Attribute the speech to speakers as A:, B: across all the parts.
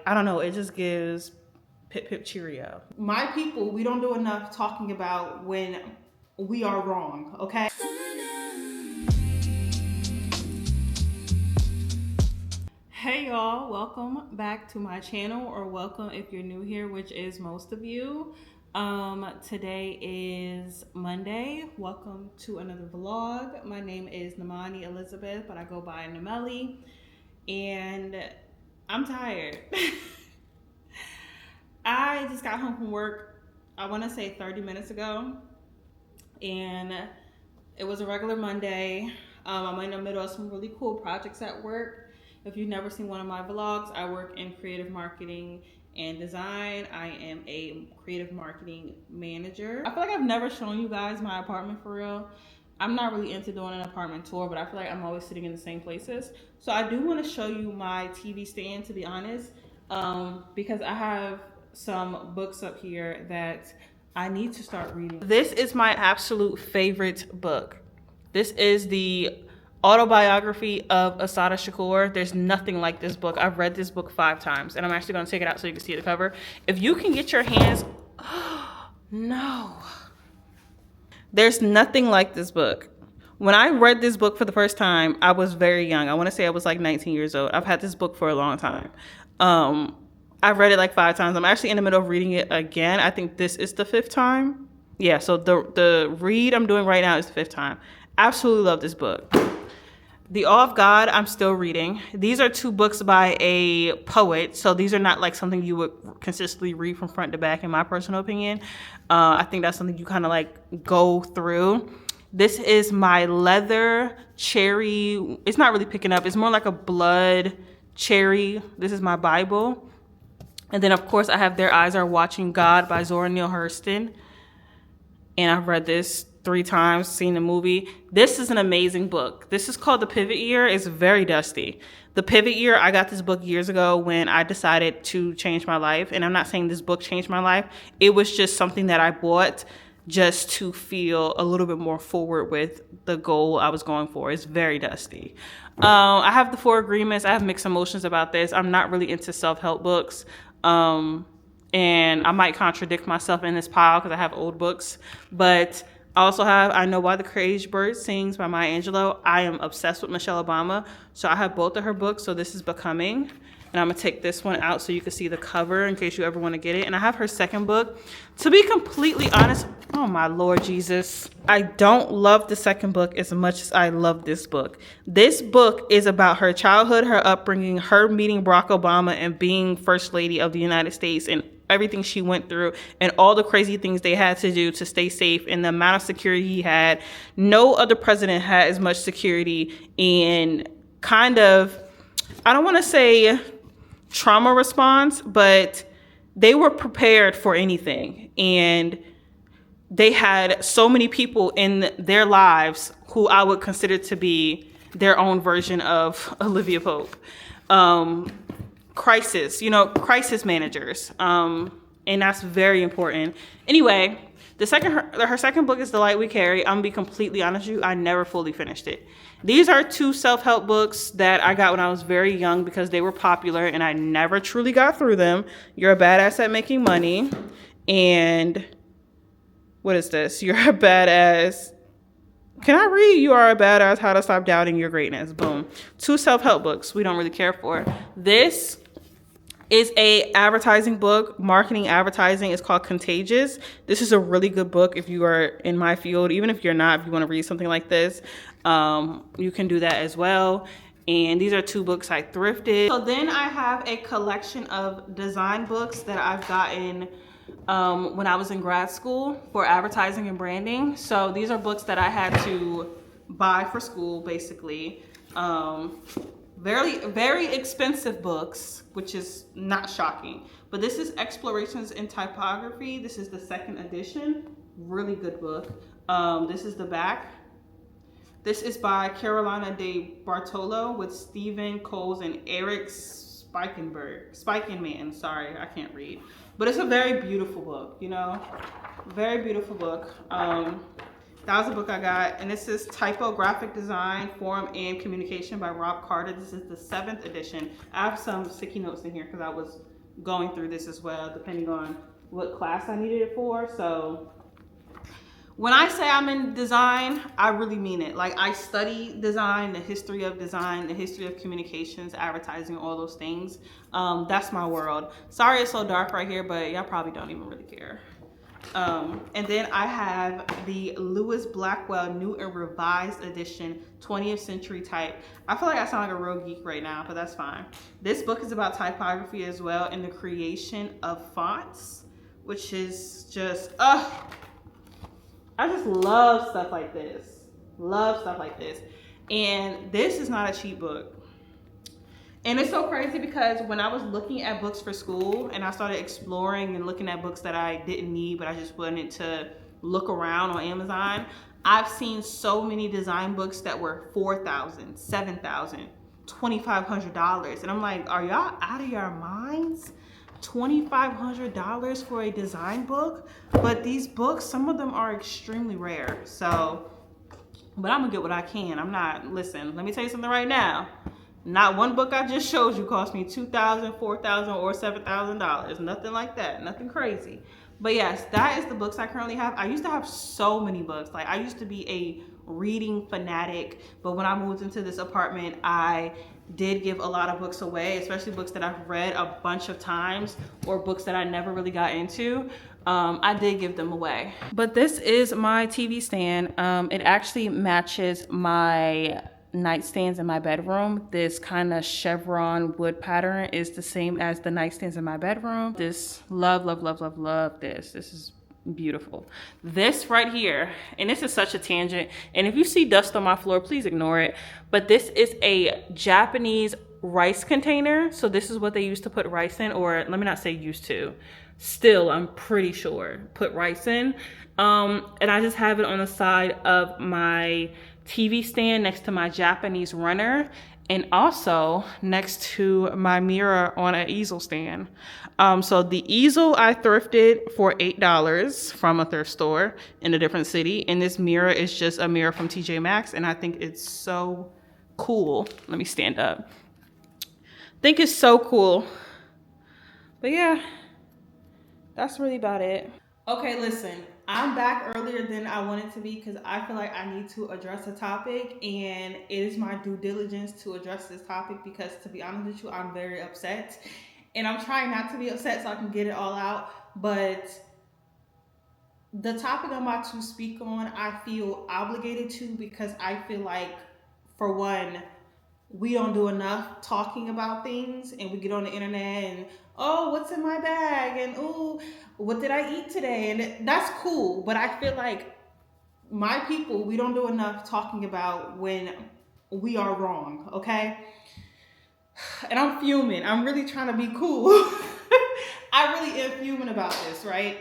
A: I don't know, it just gives pip pip cheerio. My people, we don't do enough talking about when we are wrong, okay? Hey y'all, welcome back to my channel, or welcome if you're new here, which is most of you. Today is Monday. Welcome to another vlog. My name is Namani Elizabeth, but I go by Namelli, and I'm tired. I just got home from work, I want to say 30 minutes ago, and it was a regular Monday. I'm in the middle of some really cool projects at work. If you've never seen one of my vlogs, I work in creative marketing and design. I am a creative marketing manager. I feel like I've never shown you guys my apartment for real. I'm not really into doing an apartment tour, but I feel like I'm always sitting in the same places. So I do want to show you my TV stand, to be honest, because I have some books up here that I need to start reading. This is my absolute favorite book. This is the autobiography of Assata Shakur. There's nothing like this book. I've read this book 5 times, and I'm actually going to take it out so you can see the cover. If you can get your hands, no. There's nothing like this book. When I read this book for the first time, I was very young. I want to say I was like 19 years old. I've had this book for a long time. I've read it like 5 times. I'm actually in the middle of reading it again. I think this is the 5th time. Yeah, so the read I'm doing right now is the 5th time. Absolutely love this book. The Awe of God, I'm still reading. These are 2 books by a poet, so these are not like something you would consistently read from front to back, in my personal opinion. I think that's something you kind of like go through. This is my leather cherry. It's not really picking up. It's more like a blood cherry. This is my Bible. And then, of course, I have Their Eyes Are Watching God by Zora Neale Hurston. And I've read this 3 times, seen the movie. This is an amazing book. This is called The Pivot Year. It's very dusty. The Pivot Year, I got this book years ago when I decided to change my life. And I'm not saying this book changed my life. It was just something that I bought just to feel a little bit more forward with the goal I was going for. It's very dusty. I have The 4 Agreements. I have mixed emotions about this. I'm not really into self-help books. And I might contradict myself in this pile because I have old books, but I also have I Know Why the Caged Bird Sings by Maya Angelou. I am obsessed with Michelle Obama, so I have both of her books. So this is Becoming, and I'm gonna take this one out so you can see the cover in case you ever want to get it. And I have her second book. To be completely honest, oh my Lord Jesus, I don't love the second book as much as I love this book. This book is about her childhood, her upbringing, her meeting Barack Obama and being First Lady of the United States, and everything she went through and all the crazy things they had to do to stay safe and the amount of security he had. No other president had as much security, and kind of, I don't want to say trauma response, but they were prepared for anything. And they had so many people in their lives who I would consider to be their own version of Olivia Pope. Crisis managers. And that's very important. Anyway, her second book is The Light We Carry. I'm gonna be completely honest with you, I never fully finished it. These are 2 self-help books that I got when I was very young because they were popular and I never truly got through them. You're a Badass at Making Money. And what is this? You're a Badass. Can I read? You Are a Badass, How to Stop Doubting Your Greatness. Boom. 2 self-help books we don't really care for. This is a advertising book, marketing advertising. It's called Contagious. This is a really good book if you are in my field. Even if you're not, if you want to read something like this, you can do that as well. And these are 2 books I thrifted. So then I have a collection of design books that I've gotten when I was in grad school for advertising and branding. So these are books that I had to buy for school, basically. Very, very expensive books, which is not shocking. But this is Explorations in Typography. This is the 2nd edition. Really good book. This is the back. This is by Carolina de Bartolo with Stephen Coles and Eric Spikenman. Sorry, I can't read. But it's a very beautiful book, you know? Very beautiful book. That was a book I got, and this is Typographic Design, Form, and Communication by Rob Carter. This is the 7th edition. I have some sticky notes in here because I was going through this as well, depending on what class I needed it for. So when I say I'm in design, I really mean it. Like, I study design, the history of design, the history of communications, advertising, all those things. That's my world. Sorry it's so dark right here, but y'all probably don't even really care. And then I have the Lewis Blackwell New and Revised Edition 20th Century Type. I feel like I sound like a real geek right now, but that's fine. This book is about typography as well and the creation of fonts, which is just, I just love stuff like this. Love stuff like this. And this is not a cheap book. And it's so crazy because when I was looking at books for school and I started exploring and looking at books that I didn't need, but I just wanted to look around on Amazon, I've seen so many design books that were $4,000, $7,000, $2,500. And I'm like, are y'all out of your minds? $2,500 for a design book? But these books, some of them are extremely rare. So, but I'm gonna get what I can. I'm not, listen, let me tell you something right now. Not one book I just showed you cost me $2,000, $4,000, or $7,000. Nothing like that. Nothing crazy. But yes, that is the books I currently have. I used to have so many books. Like, I used to be a reading fanatic. But when I moved into this apartment, I did give a lot of books away, especially books that I've read a bunch of times or books that I never really got into. I did give them away. But this is my TV stand. It actually matches my nightstands in my bedroom. This kind of chevron wood pattern is the same as the nightstands in my bedroom. This love this. This is beautiful. This right here, and this is such a tangent, and if you see dust on my floor, please ignore it, but this is a Japanese rice container. So this is what they used to put rice in, or let me not say used to, still I'm pretty sure put rice in. And I just have it on the side of my TV stand next to my Japanese runner, and also next to my mirror on an easel stand. So the easel I thrifted for $8 from a thrift store in a different city, and this mirror is just a mirror from TJ Maxx, and I think it's so cool. Let me stand up. I think it's so cool. But yeah, that's really about it. Okay, listen, I'm back earlier than I wanted to be because I feel like I need to address a topic, and it is my due diligence to address this topic because, to be honest with you, I'm very upset. And I'm trying not to be upset so I can get it all out. But the topic I'm about to speak on, I feel obligated to because I feel like, for one, we don't do enough talking about things, and we get on the internet and, oh, what's in my bag, and oh, what did I eat today, and that's cool. But I feel like my people, we don't do enough talking about when we are wrong, okay? And I'm fuming. I'm really trying to be cool. I really am fuming about this, right?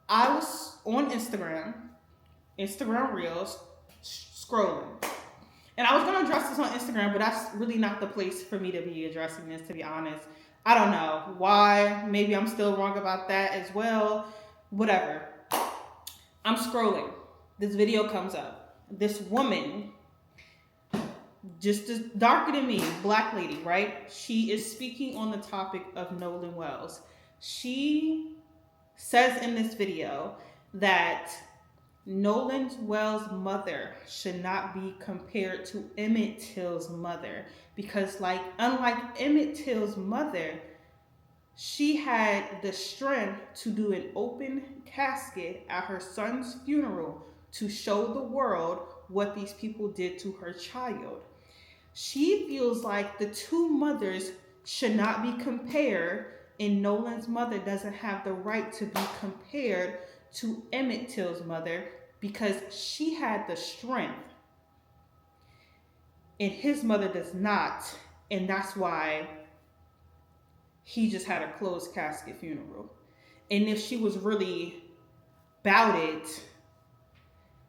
A: I was on Instagram Reels, scrolling. And I was going to address this on Instagram, but that's really not the place for me to be addressing this, to be honest. I don't know why. Maybe I'm still wrong about that as well. Whatever. I'm scrolling. This video comes up. This woman, just as darker than me, black lady, right? She is speaking on the topic of Nolan Wells. She says in this video that Nolan Wells' mother should not be compared to Emmett Till's mother because, unlike Emmett Till's mother, she had the strength to do an open casket at her son's funeral to show the world what these people did to her child. She feels like the two mothers should not be compared, and Nolan's mother doesn't have the right to be compared to Emmett Till's mother because she had the strength and his mother does not, and that's why he just had a closed casket funeral. And if she was really about it,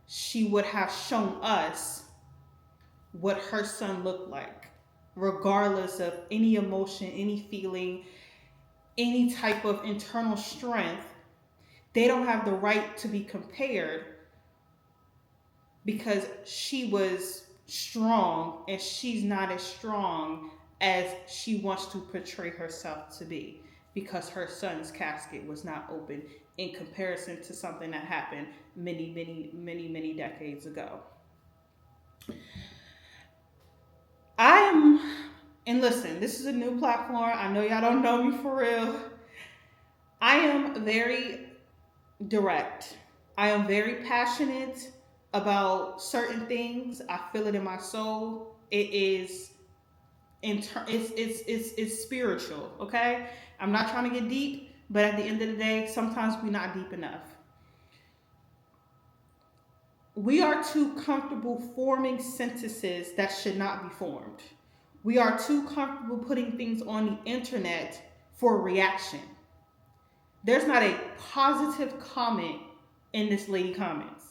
A: she would have shown us what her son looked like, regardless of any emotion, any feeling, any type of internal strength. They don't have the right to be compared because she was strong and she's not as strong as she wants to portray herself to be. because her son's casket was not open in comparison to something that happened many decades ago. And listen, this is a new platform. I know y'all don't know me for real. I am very direct. I am very passionate about certain things. I feel it in my soul. It is it's spiritual, okay? I'm not trying to get deep, but at the end of the day, sometimes we're not deep enough. We are too comfortable forming sentences that should not be formed. We are too comfortable putting things on the internet for a reaction. There's not a positive comment in this lady comments,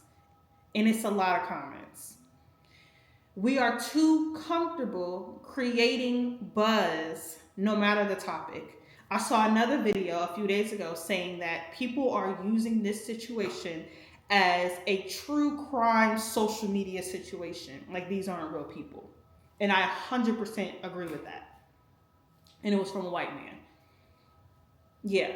A: and it's a lot of comments. We are too comfortable creating buzz no matter the topic. I saw another video a few days ago saying that people are using this situation as a true crime social media situation. Like, these aren't real people. And I 100% agree with that. And it was from a white man. Yeah.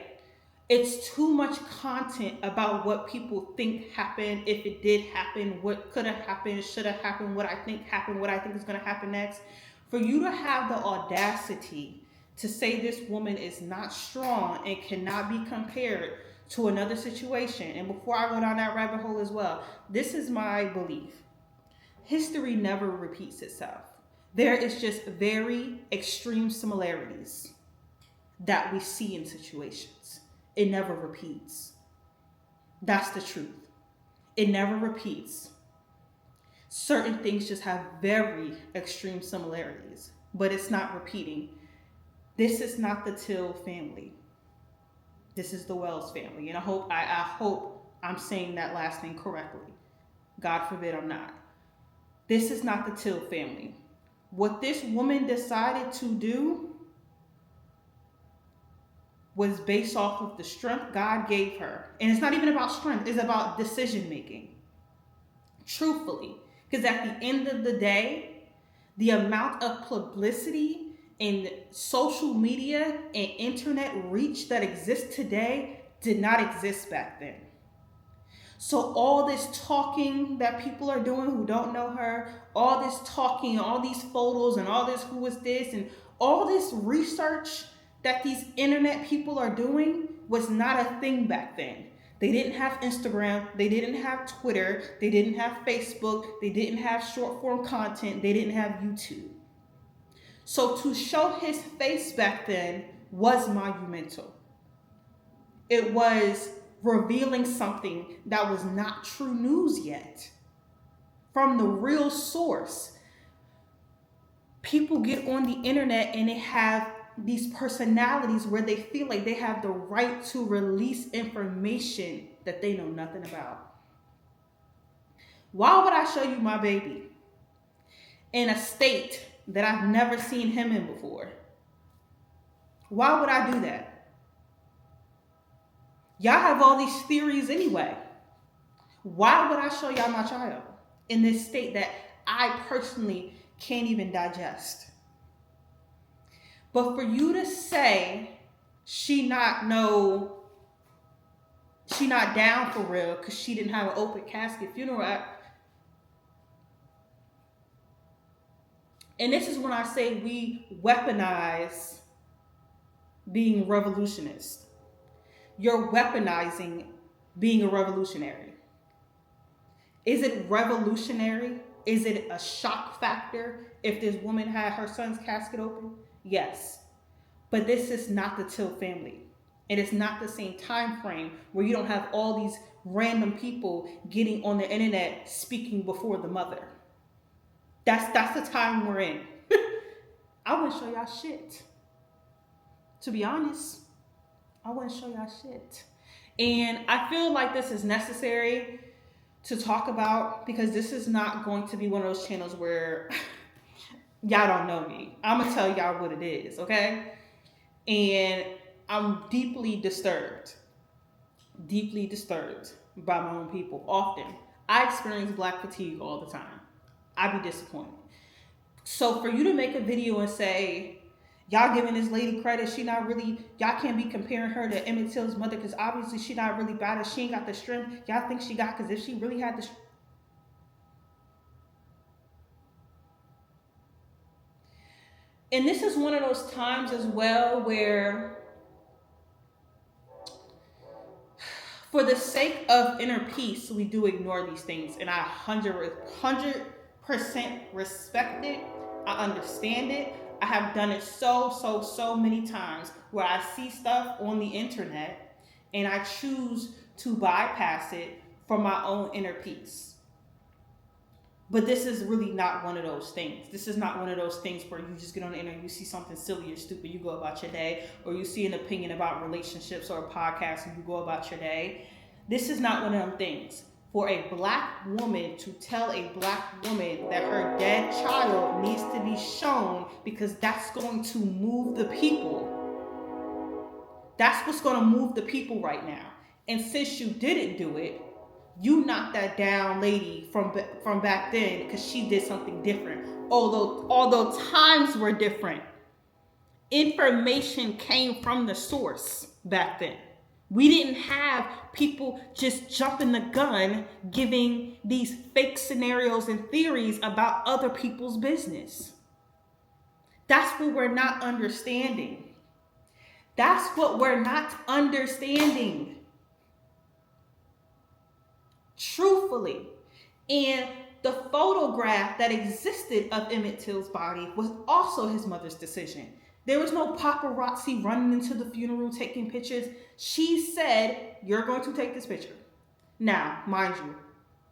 A: It's too much content about what people think happened, if it did happen, what could have happened, should have happened, what I think happened, what I think is going to happen next. For you to have the audacity to say this woman is not strong and cannot be compared to another situation. And before I go down that rabbit hole as well, this is my belief. History never repeats itself. There is just very extreme similarities that we see in situations. It never repeats. That's the truth. It never repeats. Certain things just have very extreme similarities, but it's not repeating. This is not the Till family. This is the Wells family. And I hope I'm saying that last name correctly. God forbid I'm not. This is not the Till family. What this woman decided to do was based off of the strength God gave her. And it's not even about strength, it's about decision making. Truthfully. Because at the end of the day, the amount of publicity and social media and internet reach that exists today did not exist back then. So all this talking that people are doing who don't know her, all this talking, all these photos and all this who is this and all this research that these internet people are doing was not a thing back then. They didn't have Instagram, they didn't have Twitter, they didn't have Facebook, they didn't have short form content, they didn't have YouTube. So to show his face back then was monumental. It was revealing something that was not true news yet. From the real source. People get on the internet and they have these personalities where they feel like they have the right to release information that they know nothing about. Why would I show you my baby in a state that I've never seen him in before? Why would I do that? Y'all have all these theories anyway. Why would I show y'all my child in this state that I personally can't even digest? But for you to say she not down for real because she didn't have an open casket funeral. And this is when I say we weaponize being revolutionist. You're weaponizing being a revolutionary. Is it revolutionary? Is it a shock factor if this woman had her son's casket open? Yes. But this is not the Till family. It is not the same time frame where you don't have all these random people getting on the internet speaking before the mother. That's the time we're in. I wouldn't show y'all shit. To be honest, I wouldn't show y'all shit. And I feel like this is necessary to talk about because this is not going to be one of those channels where y'all don't know me. I'm going to tell y'all what it is, okay? And I'm deeply disturbed by my own people often. I experience black fatigue all the time. I be disappointed. So for you to make a video and say, Y'all giving this lady credit. She not really, y'all can't be comparing her to Emmett Till's mother because obviously she not really bad. She ain't got the strength y'all think she got, because if she really had the and this is one of those times as well where for the sake of inner peace, we do ignore these things. And I 100% respect it. I understand it. I have done it so many times where I see stuff on the internet and I choose to bypass it for my own inner peace. But this is really not one of those things. This is not one of those things where you just get on the internet, you see something silly or stupid, you go about your day, or you see an opinion about relationships or a podcast and you go about your day. This is not one of them things. For a black woman to tell a black woman that her dead child needs to be shown because that's going to move the people. That's what's going to move the people right now. And since you didn't do it, you knocked that down lady from back then because she did something different. Although times were different, information came from the source back then. We didn't have people just jumping the gun giving these fake scenarios and theories about other people's business. That's what we're not understanding. That's what we're not understanding. Truthfully. And the photograph that existed of Emmett Till's body was also his mother's decision. There was no paparazzi running into the funeral taking pictures. She said, "You're going to take this picture." Now, mind you,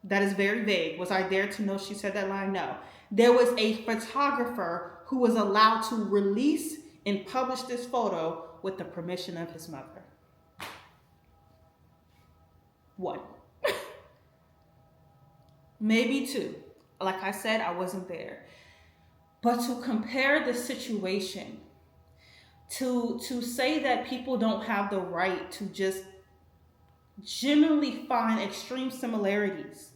A: that is very vague. Was I there to know she said that line? No. There was a photographer who was allowed to release and publish this photo with the permission of his mother. One. Maybe two. Like I said, I wasn't there. But to compare the situation, to say that people don't have the right to just generally find extreme similarities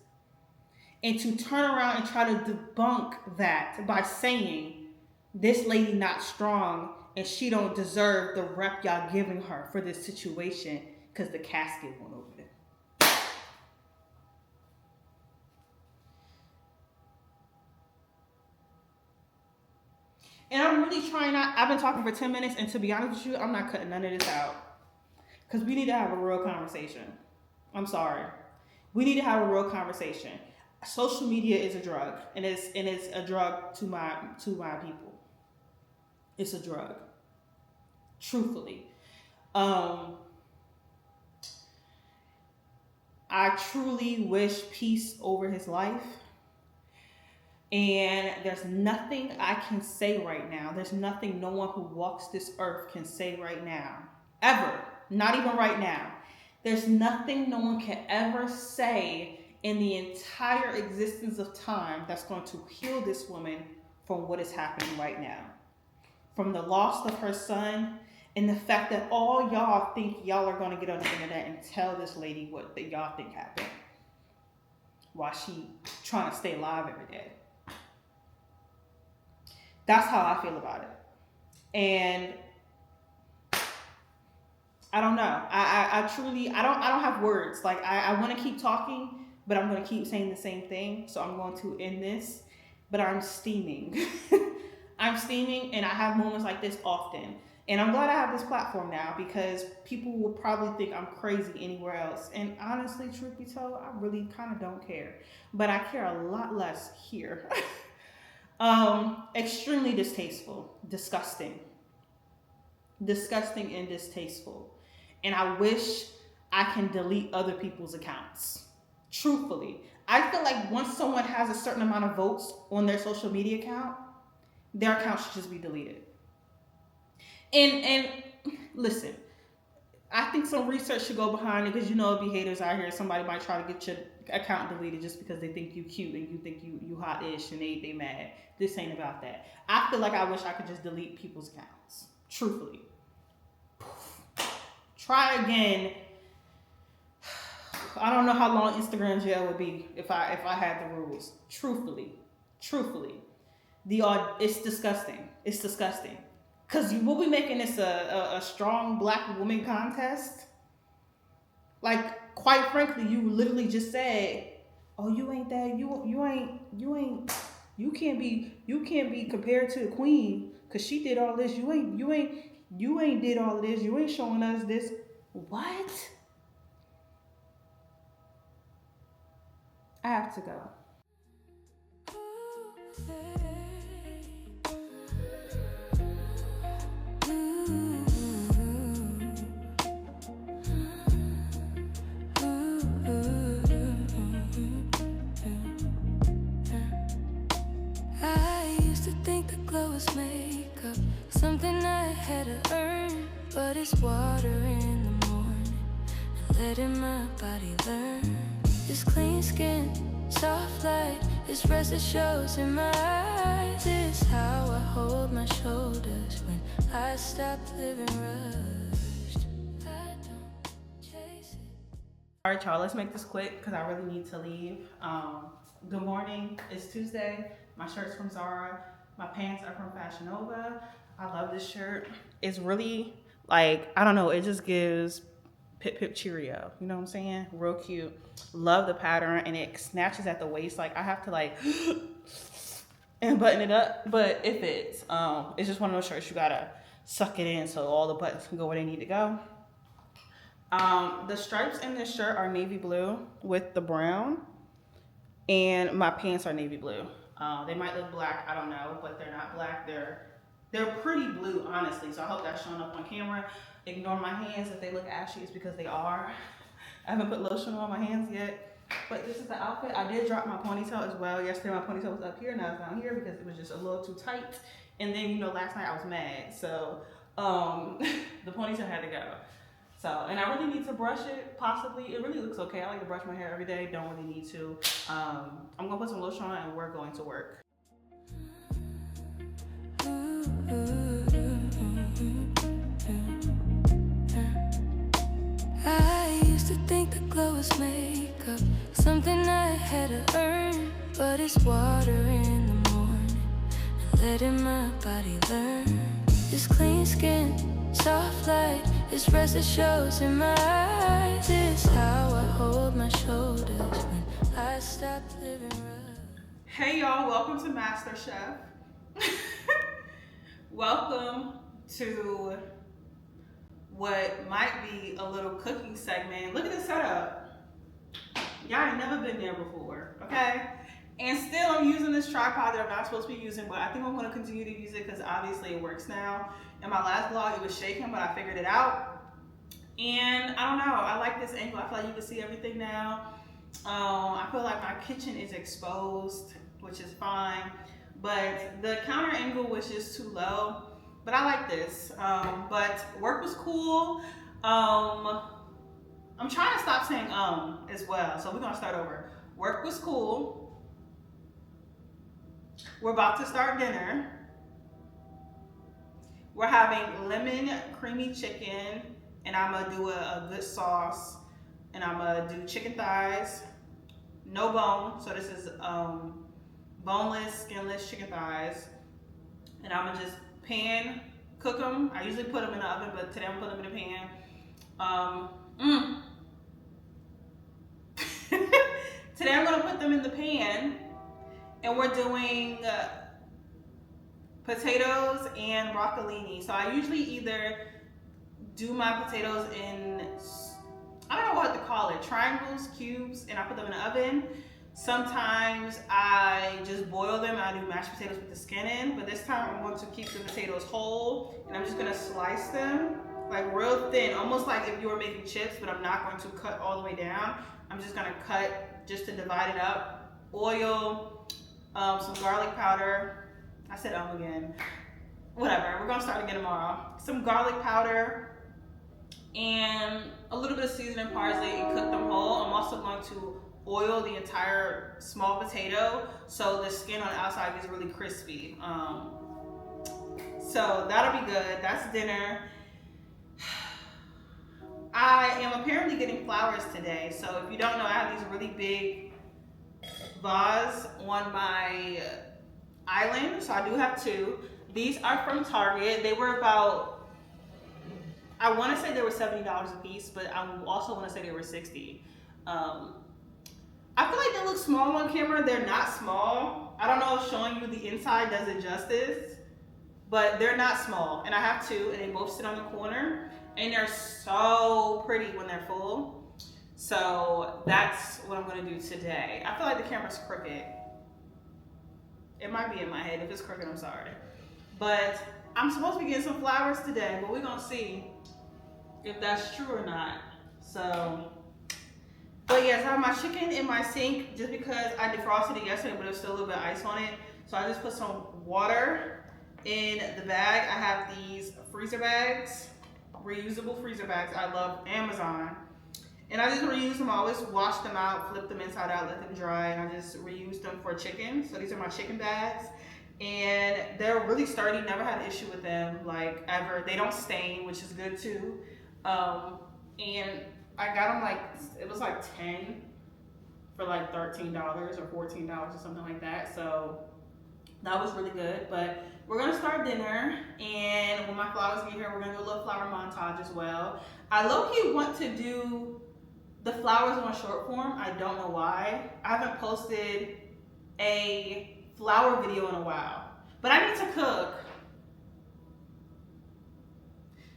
A: and to turn around and try to debunk that by saying this lady not strong and she don't deserve the rep y'all giving her for this situation because the casket went over there. And I'm really trying not, I've been talking for 10 minutes, and to be honest with you, I'm not cutting none of this out. Because we need to have a real conversation. I'm sorry. We need to have a real conversation. Social media is a drug, and it's a drug to my people. It's a drug. Truthfully. I truly wish peace over his life. And there's nothing I can say right now. There's nothing no one who walks this earth can say right now. Ever. Not even right now. There's nothing no one can ever say in the entire existence of time that's going to heal this woman from what is happening right now. From the loss of her son and the fact that all y'all think y'all are going to get on the internet and tell this lady what that y'all think happened while she trying to stay alive every day. That's how I feel about it. And I don't know. I truly, I don't have words. Like I want to keep talking, but I'm going to keep saying the same thing. So I'm going to end this, but I'm steaming. I'm steaming, and I have moments like this often. And I'm glad I have this platform now because people will probably think I'm crazy anywhere else. And honestly, truth be told, I really kind of don't care. But I care a lot less here. Extremely distasteful, disgusting and distasteful. And I wish I can delete other people's accounts. Truthfully, I feel like once someone has a certain amount of votes on their social media account, their account should just be deleted. And listen, I think some research should go behind it because you know it'll be haters out here. Somebody might try to get your account deleted just because they think you cute and you think you hot-ish and they mad. This ain't about that. I feel like I wish I could just delete people's accounts. Truthfully. Try again. I don't know how long Instagram jail would be if I had the rules. Truthfully. It's disgusting. It's disgusting. Cause we'll be making this a strong black woman contest. Like, quite frankly, you literally just said, "Oh, you ain't that. You can't be compared to the queen because she did all this. You ain't did all of this. You ain't showing us this. What? I have to go."
B: I used to think the glow was makeup, something I had to earn, but it's water in the morning, letting my body learn. This clean skin, soft light, this rest that shows in my eyes. Is how I hold my shoulders when I stop living rushed. I don't chase it.
A: All right, y'all, let's make this quick because I really need to leave. Good morning. It's Tuesday. My shirt's from Zara. My pants are from Fashion Nova. I love this shirt. It's really, like, I don't know, it just gives Pip Pip Cheerio. You know what I'm saying? Real cute. Love the pattern, and it snatches at the waist. Like, I have to, like, and button it up, but it fits. It's just one of those shirts you gotta suck it in so all the buttons can go where they need to go. The stripes in this shirt are navy blue with the brown, and my pants are navy blue. They might look black, I don't know, but they're not black. They're pretty blue, honestly. So I hope that's showing up on camera. Ignore my hands if they look ashy. It's because they are. I haven't put lotion on my hands yet. But this is the outfit. I did drop my ponytail as well. Yesterday my ponytail was up here, now it's down here because it was just a little too tight. And then, last night I was mad. So the ponytail had to go. So, and I really need to brush it, possibly. It really looks okay. I like to brush my hair every day. Don't really need to. I'm going to put some lotion on and we're going to work.
B: I used to think the glow was makeup, something I had to earn, but it's water in the morning, letting my body learn. This clean skin, soft light, this rest that shows in my eyes. Is how I hold my shoulders when I stop living rough.
A: Hey y'all, welcome to MasterChef. Welcome to what might be a little cooking segment. Look at this setup. Y'all ain't never been there before, okay? And still I'm using this tripod that I'm not supposed to be using, but I think I'm gonna continue to use it because obviously it works now. In my last vlog, it was shaking, but I figured it out. And I don't know, I like this angle. I feel like you can see everything now. I feel like my kitchen is exposed, which is fine. But the counter angle was just too low. But I like this. But work was cool. I'm trying to stop saying as well. So we're gonna start over. Work was cool. We're about to start dinner. We're having lemon creamy chicken, and I'm gonna do a good sauce, and I'm gonna do chicken thighs, no bone. So this is boneless, skinless chicken thighs, and I'm gonna just pan cook them. I usually put them in the oven, but today I'm gonna put them in the pan. Today I'm gonna put them in the pan, and we're doing potatoes and broccolini. So I usually either do my potatoes in, I don't know what to call it, triangles, cubes, and I put them in the oven. Sometimes I just boil them. I do mashed potatoes with the skin in, but this time I'm going to keep the potatoes whole, and I'm just gonna slice them like real thin, almost like if you were making chips, but I'm not going to cut all the way down. I'm just gonna cut just to divide it up. Oil, some garlic powder. I said again. Whatever, we're gonna start again tomorrow. Some garlic powder and a little bit of seasoning parsley and cook them whole. I'm also going to oil the entire small potato so the skin on the outside gets really crispy. So that'll be good. That's dinner. I am apparently getting flowers today. So if you don't know, I have these really big vase on my island. So I do have two. These are from Target. They were about, I want to say they were $70 a piece, but I also want to say they were 60. I feel like they look small on camera. They're not small. I don't know if showing you the inside does it justice, but they're not small. And I have two, and they both sit on the corner, and they're so pretty when they're full. So that's what I'm gonna do today. I feel like the camera's crooked. It might be in my head. If it's crooked, I'm sorry. But I'm supposed to be getting some flowers today, but we're gonna see if that's true or not. So, but yes, I have my chicken in my sink just because I defrosted it yesterday, but there's still a little bit of ice on it. So I just put some water in the bag. I have these freezer bags, reusable freezer bags. I love Amazon. And I just reuse them. I always wash them out, flip them inside out, let them dry, and I just reuse them for chicken. So these are my chicken bags. And they're really sturdy, never had an issue with them, like ever. They don't stain, which is good too. And I got them like, it was like 10 for like $13 or $14 or something like that. So that was really good. But we're gonna start dinner, and when my flowers get here, we're gonna do a little flower montage as well. I low-key want to do the flowers on short form. I don't know why. I haven't posted a flower video in a while, but I need to cook.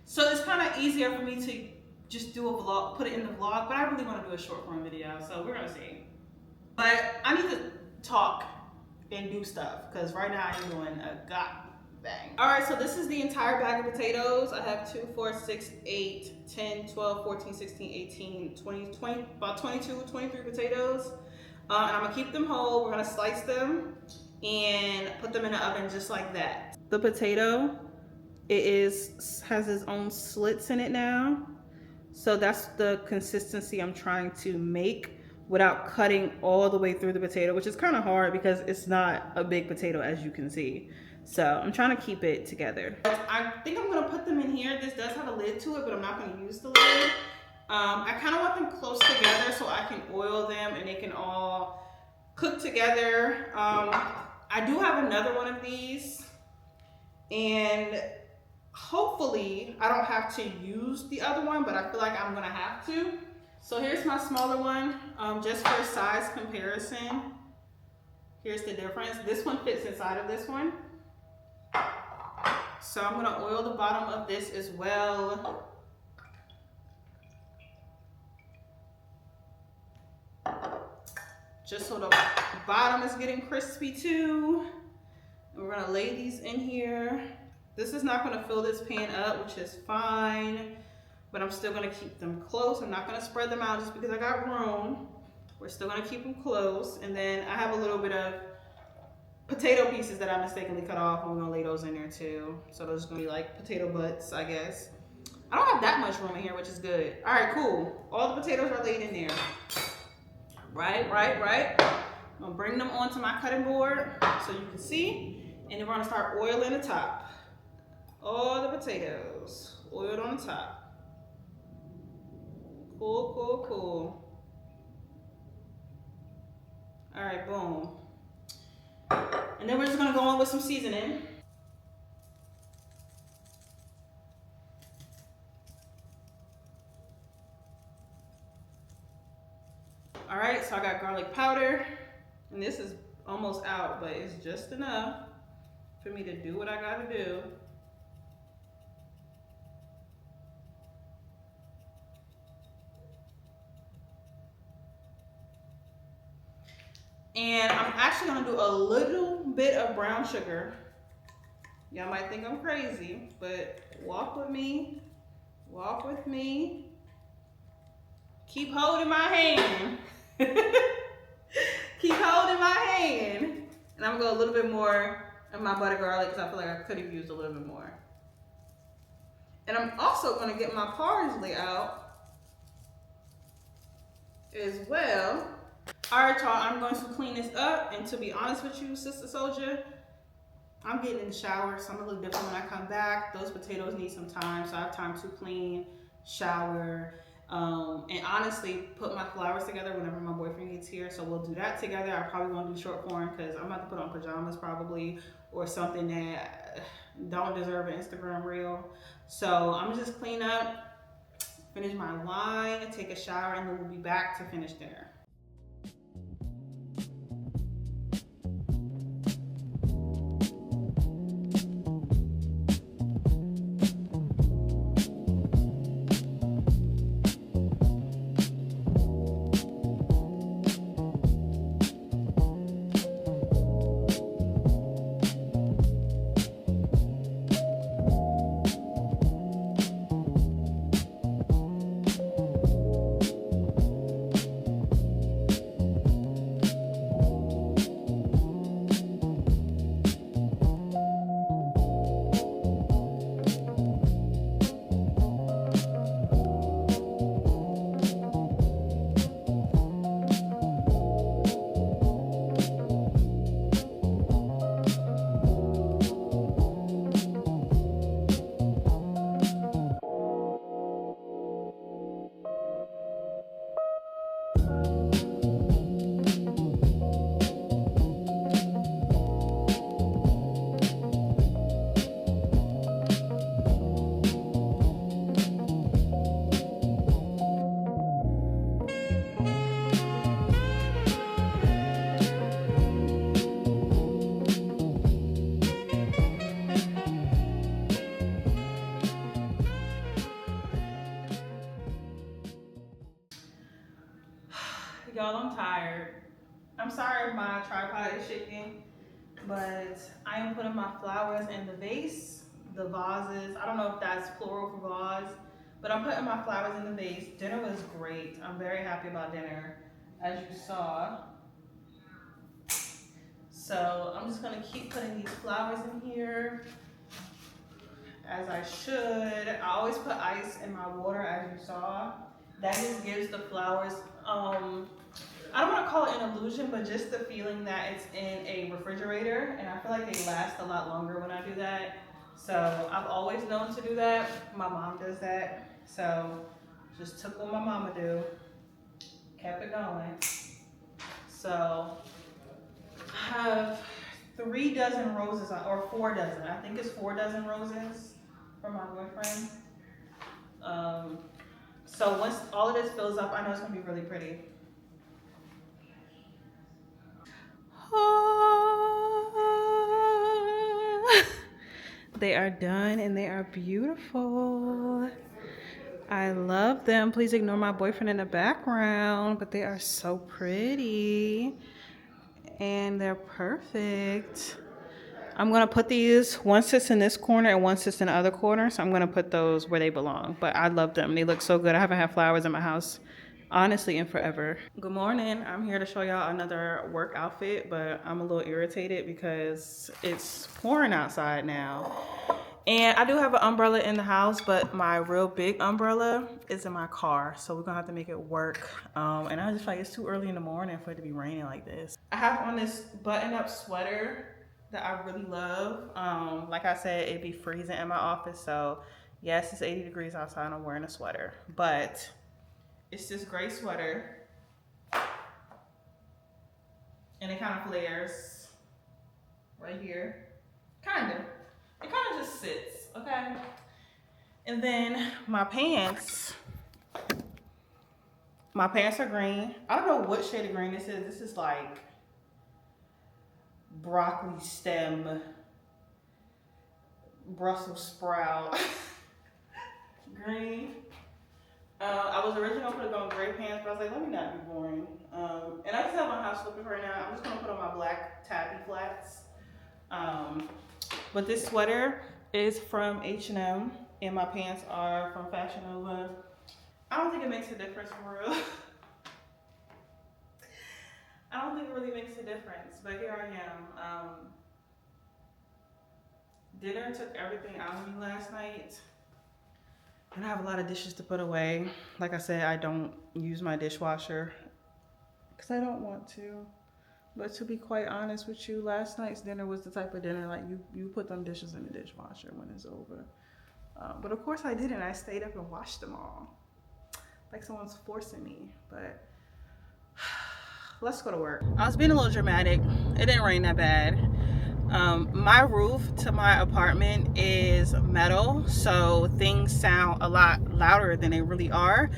A: So it's kind of easier for me to just do a vlog, put it in the vlog, but I really want to do a short form video, so we're gonna see. But I need to talk and do stuff, because right now I'm doing a bang. All right, so this is the entire bag of potatoes. I have 2, 4, 6, 8, 10, 12, 14, 16, 18, 20, about 22, 23 potatoes. And I'm gonna keep them whole. We're gonna slice them and put them in the oven just like that. The potato, has its own slits in it now. So that's the consistency I'm trying to make without cutting all the way through the potato, which is kind of hard because it's not a big potato, as you can see. So I'm trying to keep it together. I think I'm gonna put them in here. This does have a lid to it, but I'm not gonna use the lid. I kind of want them close together so I can oil them and they can all cook together. I do have another one of these, and hopefully I don't have to use the other one, but I feel like I'm gonna have to. So here's my smaller one, just for size comparison. Here's the difference. This one fits inside of this one. So I'm gonna oil the bottom of this as well. Just so the bottom is getting crispy too. And we're gonna lay these in here. This is not gonna fill this pan up, which is fine, but I'm still gonna keep them close. I'm not gonna spread them out just because I got room. We're still gonna keep them close. And then I have a little bit of potato pieces that I mistakenly cut off, and we're gonna lay those in there too. So those are gonna be like potato butts, I guess. I don't have that much room in here, which is good. All right, cool. All the potatoes are laid in there. Right. I'm gonna bring them onto my cutting board so you can see, and then we're gonna start oiling the top. All the potatoes oiled on the top. Cool. All right, boom. And then we're just gonna go on with some seasoning. All right, so I got garlic powder, and this is almost out, but it's just enough for me to do what I gotta do. And I'm actually gonna do a little bit of brown sugar. Y'all might think I'm crazy, but walk with me. Keep holding my hand. Keep holding my hand. And I'm gonna go a little bit more of my butter garlic because I feel like I could have used a little bit more. And I'm also gonna get my parsley out as well. All right, y'all, I'm going to clean this up. And to be honest with you, Sister Soldier, I'm getting in the shower, so I'm a little different when I come back. Those potatoes need some time, so I have time to clean, shower, and honestly put my flowers together whenever my boyfriend gets here. So we'll do that together. I probably won't do short form because I'm about to put on pajamas probably, or something that don't deserve an Instagram reel. So I'm just clean up, finish my wine, take a shower, and then we'll be back to finish dinner. Y'all, I'm tired. I'm sorry if my tripod is shaking, but I am putting my flowers in the vase, the vases. I don't know if that's plural for vase, but I'm putting my flowers in the vase. Dinner was great. I'm very happy about dinner, as you saw. So I'm just gonna keep putting these flowers in here, as I should. I always put ice in my water, as you saw. That just gives the flowers, I don't want to call it an illusion, but just the feeling that it's in a refrigerator, and I feel like they last a lot longer when I do that. So I've always known to do that. My mom does that. So just took what my mama do, kept it going. So I have 3 dozen roses, or 4 dozen. I think it's 4 dozen roses from my boyfriend. So once all of this fills up, I know it's gonna be really pretty. They are done and they are beautiful. I love them. Please ignore my boyfriend in the background, but they are so pretty and they're perfect. I'm gonna put these, one sits in this corner and one sits in the other corner, so I'm gonna put those where they belong. But I love them. They look so good. I haven't had flowers in my house honestly in forever. Good morning. I'm here to show y'all another work outfit, but I'm a little irritated because it's pouring outside now. And I do have an umbrella in the house, but my real big umbrella is in my car, so we're gonna have to make it work. And I just feel like it's too early in the morning for it to be raining like this. I have on this button-up sweater that I really love. Like I said, it'd be freezing in my office, so yes, it's 80 degrees outside and I'm wearing a sweater, but it's this gray sweater and it kind of flares right here. It kind of just sits, okay? And then my pants are green. I don't know what shade of green this is. This is like broccoli stem, Brussels sprout green. I was originally gonna put on gray pants, but I was like, let me not be boring. And I just have my house slippers right now. I'm just gonna put on my black taffy flats. But this sweater is from H&M and my pants are from Fashion Nova. I don't think it makes a difference for real. I don't think it really makes a difference, but here I am. Dinner took everything out of me last night. And I have a lot of dishes to put away. Like I said, I don't use my dishwasher because I don't want to. But to be quite honest with you, last night's dinner was the type of dinner like you put them dishes in the dishwasher when it's over. But of course I didn't. I stayed up and washed them all. Like someone's forcing me, but let's go to work. I was being a little dramatic. It didn't rain that bad. My roof to my apartment is metal, so things sound a lot louder than they really are.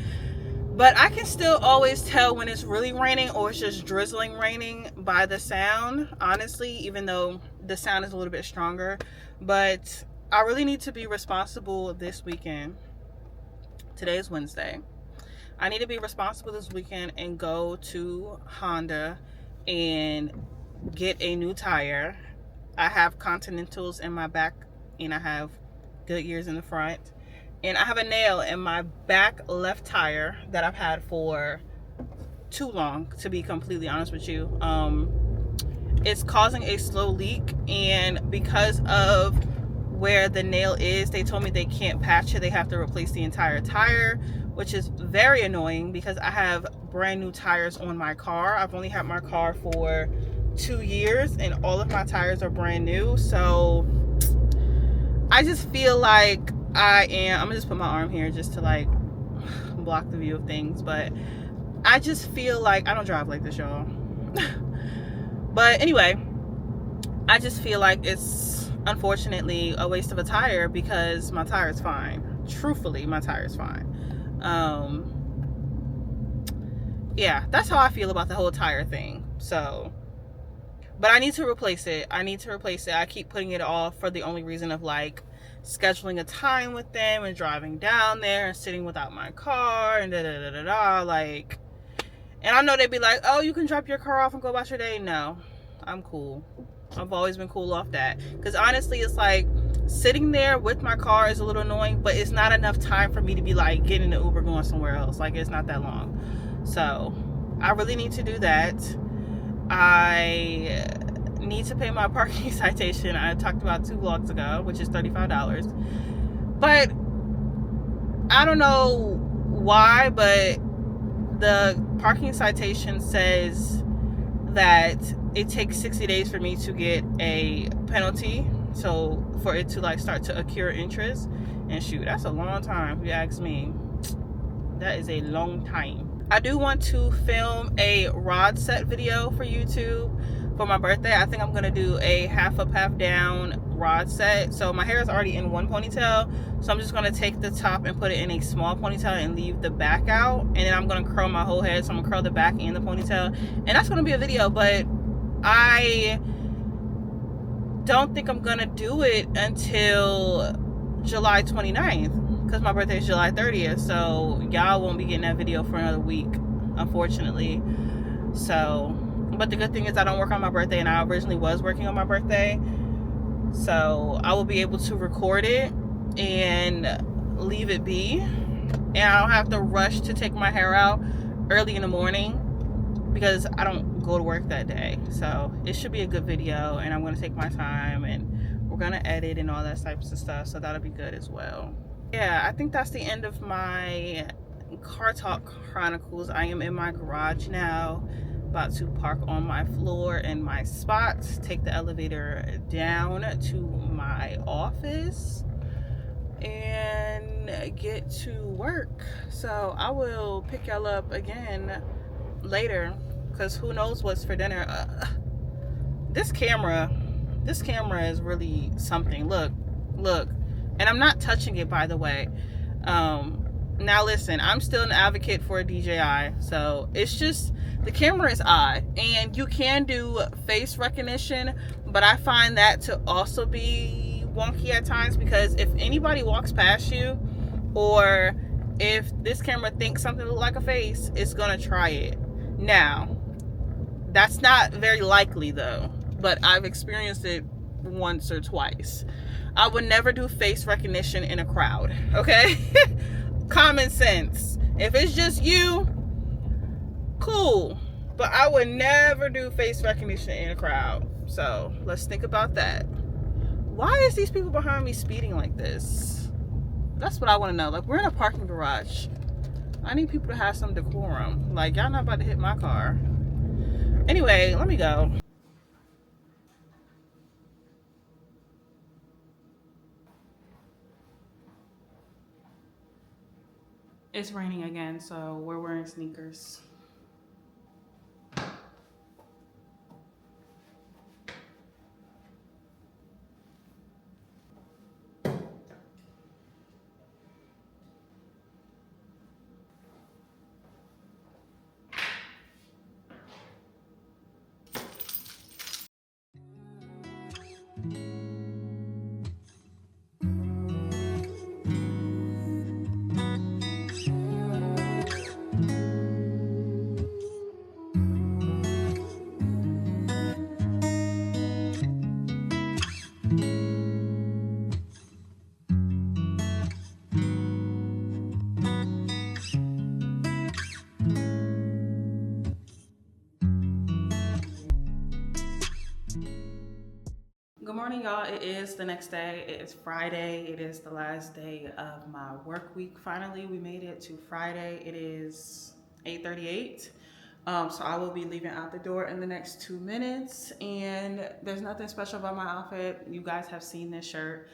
A: But I can still always tell when it's really raining or it's just drizzling raining by the sound, honestly, even though the sound is a little bit stronger. But I really need to be responsible this weekend. Today is Wednesday. I need to be responsible this weekend and go to Honda and get a new tire. I have Continentals in my back and I have Goodyears in the front. And I have a nail in my back left tire that I've had for too long, to be completely honest with you. It's causing a slow leak, and because of where the nail is, they told me they can't patch it. They have to replace the entire tire, which is very annoying because I have brand new tires on my car. I've only had my car for 2 years and all of my tires are brand new. So I just feel like I'm gonna just put my arm here just to like block the view of things, but I just feel like I don't drive like this, y'all. But anyway, I just feel like it's unfortunately a waste of a tire because my tire is fine. Truthfully, my tire is fine. Yeah, that's how I feel about the whole tire thing. So, but I need to replace it. I keep putting it off for the only reason of like scheduling a time with them and driving down there and sitting without my car and da da da da da. Like, and I know they'd be like, oh, you can drop your car off and go about your day. No, I'm cool. I've always been cool off that. Because honestly, it's like sitting there with my car is a little annoying, but it's not enough time for me to be like getting the Uber going somewhere else. Like, it's not that long. So I really need to do that. I need to pay my parking citation I talked about 2 vlogs ago, which is $35. But I don't know why, but the parking citation says that it takes 60 days for me to get a penalty, so for it to like start to accrue interest. And shoot, that's a long time if you ask me. That is a long time. I do want to film a rod set video for YouTube for my birthday. I think I'm gonna do a half up, half down rod set. So my hair is already in one ponytail, so I'm just gonna take the top and put it in a small ponytail and leave the back out, and then I'm gonna curl my whole head. So I'm gonna curl the back and the ponytail, and that's gonna be a video. But I don't think I'm gonna do it until July 29th because my birthday is July 30th, so y'all won't be getting that video for another week, unfortunately. So, but the good thing is I don't work on my birthday, and I originally was working on my birthday, so I will be able to record it and leave it be, and I don't have to rush to take my hair out early in the morning because I don't go to work that day. So it should be a good video, and I'm going to take my time, and we're going to edit and all that types of stuff, so that'll be good as well. Yeah, I think that's the end of my car talk chronicles. I am in my garage now, about to park on my floor in my spot, take the elevator down to my office, and get to work. So I will pick y'all up again later, because who knows what's for dinner. This camera is really something. Look, and I'm not touching it, by the way. Now listen, I'm still an advocate for a DJI, so it's just the camera is odd, and you can do face recognition, but I find that to also be wonky at times, because if anybody walks past you, or if this camera thinks something looks like a face, it's gonna try it. Now, that's not very likely though, but I've experienced it once or twice. I would never do face recognition in a crowd, okay? Common sense. If it's just you, cool. But I would never do face recognition in a crowd. So let's think about that. Why is these people behind me speeding like this? That's what I want to know. Like, we're in a parking garage. I need people to have some decorum. Like, y'all not about to hit my car. Anyway, let me go. It's raining again, so we're wearing sneakers. morning, y'all. It is the next day. It is Friday. It is the last day of my work week. Finally, we made it to Friday. It is 8:38. So I will be leaving out the door in the next 2 minutes. And there's nothing special about my outfit. You guys have seen this shirt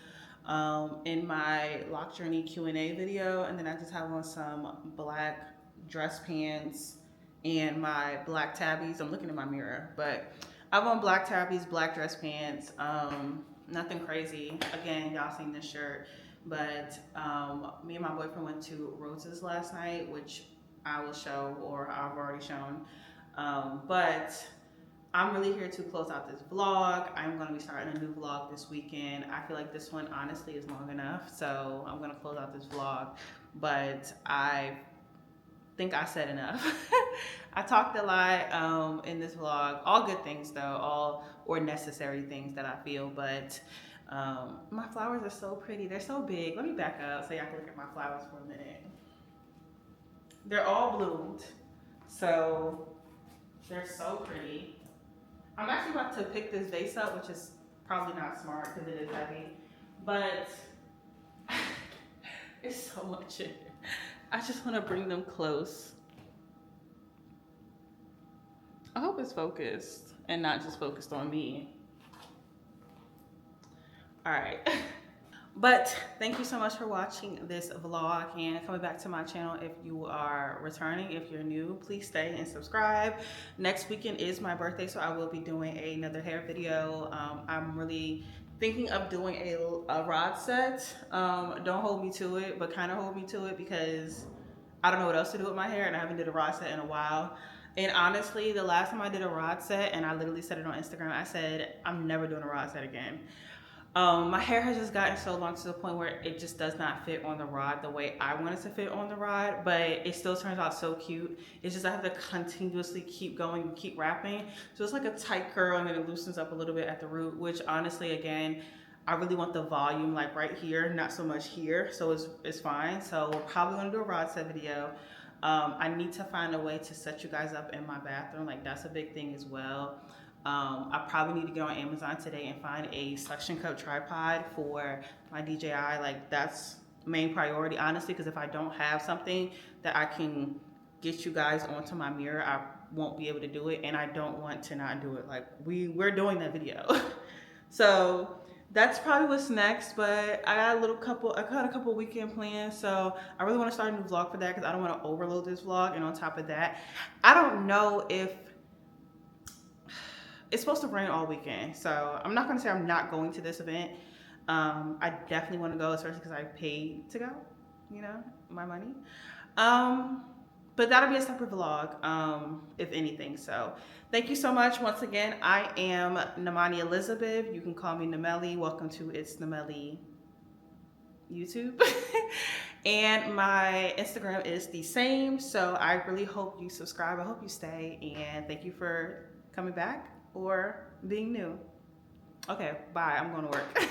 A: in my Lock Journey Q&A video. And then I just have on some black dress pants and my black tabbies. I'm looking in my mirror, but I have on black tabbies, black dress pants, nothing crazy. Again, y'all seen this shirt, but me and my boyfriend went to Rose's last night, which I will show, or I've already shown. But I'm really here to close out this vlog. I'm gonna be starting a new vlog this weekend. I feel like this one honestly is long enough, so I'm gonna close out this vlog, but I think I said enough. I talked a lot in this vlog, all good things though, or necessary things that I feel, but my flowers are so pretty. They're so big. Let me back up so y'all can look at my flowers for a minute. They're all bloomed, so they're so pretty. I'm actually about to pick this vase up, which is probably not smart because it is heavy, but it's so much in here. I just want to bring them close. I hope it's focused and not just focused on me. All right. But thank you so much for watching this vlog and coming back to my channel. If you are returning, if you're new, please stay and subscribe. Next weekend is my birthday, so I will be doing another hair video. I'm really thinking of doing a rod set. Don't hold me to it, but kind of hold me to it because I don't know what else to do with my hair and I haven't did a rod set in a while. And honestly, the last time I did a rod set, and I literally said it on Instagram, I said, I'm never doing a rod set again. My hair has just gotten so long to the point where it just does not fit on the rod the way I want it to fit on the rod, but it still turns out so cute. It's just I have to continuously keep going and keep wrapping. So it's like a tight curl and then it loosens up a little bit at the root, which honestly, again, I really want the volume like right here, not so much here, so it's fine. So we're probably gonna do a rod set video. I need to find a way to set you guys up in my bathroom, like that's a big thing as well. I probably need to get on Amazon today and find a suction cup tripod for my DJI. Like that's main priority, honestly, because if I don't have something that I can get you guys onto my mirror, I won't be able to do it, and I don't want to not do it. Like we're doing that video. So that's probably what's next, but I got a couple weekend plans, so I really want to start a new vlog for that because I don't want to overload this vlog. And on top of that, I don't know if it's supposed to rain all weekend, so I'm not going to say I'm not going to this event. I definitely want to go, especially because I paid to go, you know, my money. But that'll be a separate vlog, if anything. So thank you so much. Once again, I am Namani Elizabeth. You can call me Namelli. Welcome to It's Namelli YouTube. And my Instagram is the same. So I really hope you subscribe. I hope you stay. And thank you for coming back or being new. Okay, bye. I'm going to work.